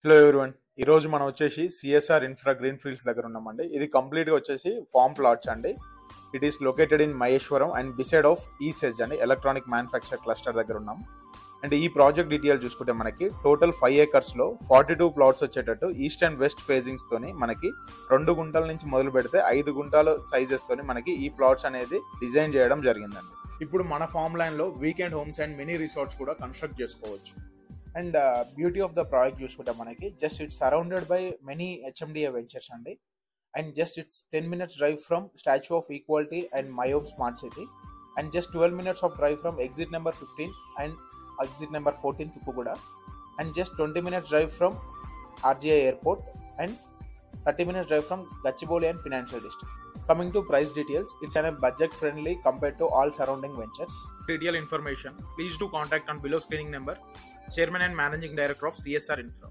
Hello everyone. ఈ రోజు మనం వచ్చేసి సిఎస్ఆర్ ఇన్ఫ్రా గ్రీన్ ఫీల్డ్స్ దగ్గర ఉన్నామండి. ఇది కంప్లీట్ గా వచ్చేసి ఫార్మ్ ప్లాట్స్ అండి. It is located in Maheshwaram and beside of SEZ అండి, ఎలక్ట్రానిక్ మ్యానుఫ్యాక్చర్ క్లస్టర్ దగ్గర ఉన్నాం. అండ్ ఈ ప్రాజెక్ట్ డీటెయిల్ చూసుకుంటే మనకి టోటల్ 5 acres లో 42 ప్లాట్స్ వచ్చేటట్టు ఈస్ట్ అండ్ వెస్ట్ ఫేజింగ్స్ తోని మనకి 2 గుంటల నుంచి మొదలు పెడితే 5 గుంటల సైజెస్ తోని మనకి ఈ ప్లాట్స్ అనేది డిజైన్ చేయడం జరిగిందండి. ఇప్పుడు మన ఫార్మ్ లైన్ లో weekend homes and mini resorts కూడా కన్స్ట్రక్ట్ చేసుకోవచ్చు. And beauty of the project చూసుకుంటే మనకి just it's surrounded by many HMDA ventures అండి. And just it's 10 minutes drive from statue of equality and మయోమ్ smart city. And just 12 minutes of drive from exit number 15 and exit number 14 Tukkuguda. And just 20 minutes drive from RGI airport and 30 minutes drive from Gachibowli and Financial District. Coming to price details, it's a budget friendly compared to all surrounding ventures. Detail information, please do contact on below screening number. Chairman and Managing Director of CSR Infra.